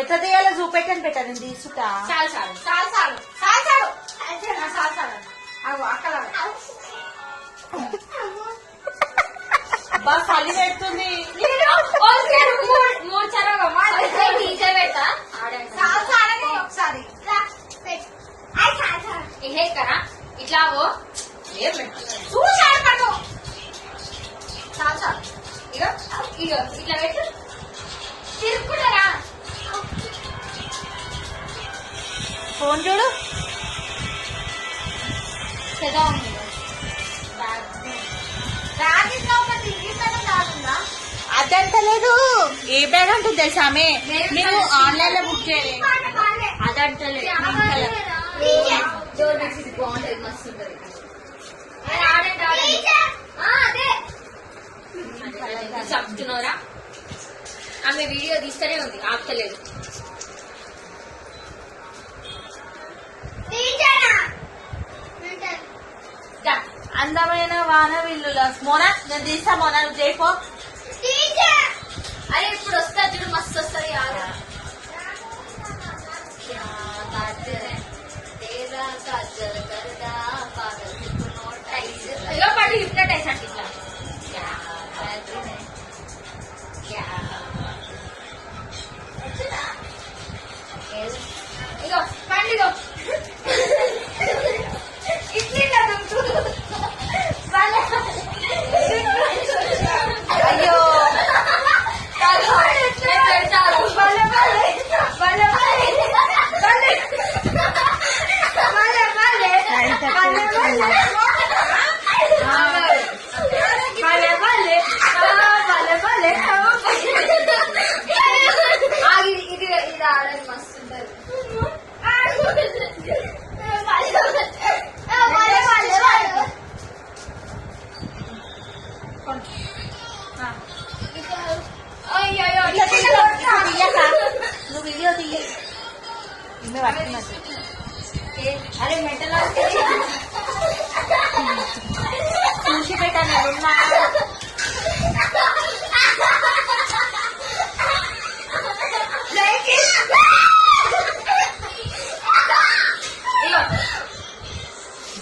ఎట్లా తీయాలో చూపెట్టని పెట్టాను తీసుకుంటా. చాలు చాలు చాలు చాలు చాలు చాలు చాలు చాలు అవు అక్కడ బాగా చలి పెడుతుంది. మూడు చరవ టీచర్ పెట్టా ఒకసారి ఇహే కరా ఇట్లా చూసాడు చాలు చాలు ఇగో ఇగో ఇట్లా పెట్టు తిరుక్కుంటారా ఫోన్ చూడు. పెదా ఉంది అదంటలేదు. ఏ బ్యాగ్ అంటుంది తెలుసా ఆమె? మీరు ఆన్లైన్ లో బుక్ చేయలేదు. అదంటలేదు. బాగుంటది మస్తు ఉంటది. చెప్తున్నారా ఆమె వీడియో తీస్తూనే ఉంది ఆపుతలేదు. అందమైన వాన విల్లుల మోనా నేను తీసా. మోనా నువ్వు చేయపో. అరే ఇప్పుడు వస్తా చూడు మస్తు వస్తుంది. ఇగో పడి హిప్నటైజ్ అంటే ఇట్లా ఇగో పండిగో అయ్యో ఇది ఆడని మస్తు ఉంటది. నువ్వు వీడియో తీయ. అరే మెంటల్ చూసి పెట్టాను.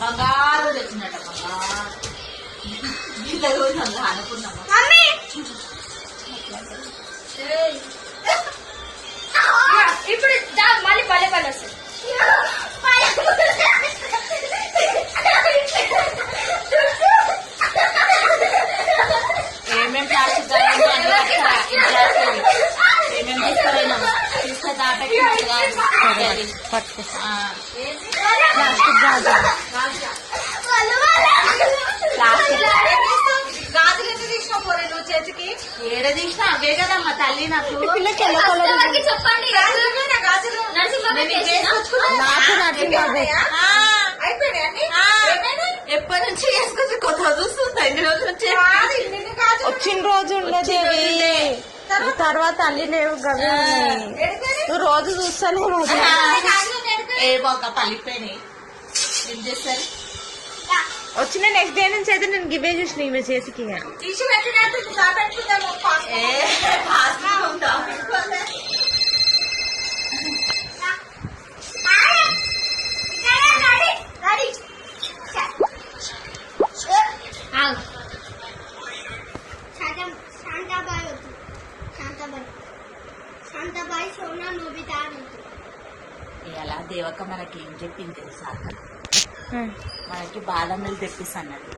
బంగారు తెచ్చినట్ట. బంగారు వీళ్ళ రోజు అనుకున్నామా? ఇప్పుడు మళ్ళీ పల్లె పల్లె వస్తుంది. ఏమేమి ప్లాస్టిక్ ఏమేమి తీసుకుపోయినాము తీసుకొని దాపెట్టి ప్లాస్టిక్ గాజులు ఎంత తీసుకోపోరే నువ్వు చేతికి? ఏడ తీసినా అవే కదమ్మా తల్లి. నాకు చెప్పండి గాజులు ఎప్పటి నుంచి వేసుకొచ్చి కొత్త చూస్తుంది. ఎన్ని రోజుల నుంచి వచ్చిన రోజు ఉండదు తర్వాత అన్ని లేవు కదా. నువ్వు రోజు చూస్తానే ఏ బాగా పలిపోయినాయి. ఏం చేస్తారు? వచ్చిన నెక్స్ట్ డే నుంచి అయితే నేను గివే చూసిన ఈమె చేతికి. తీసి పెట్టినట్టు పెట్టుకుందాము. ఇలా దేవక్క మనకి ఏం చెప్పింది తెలుసా? మనకి బాదం మిల్క్ తెప్పిస్తాను.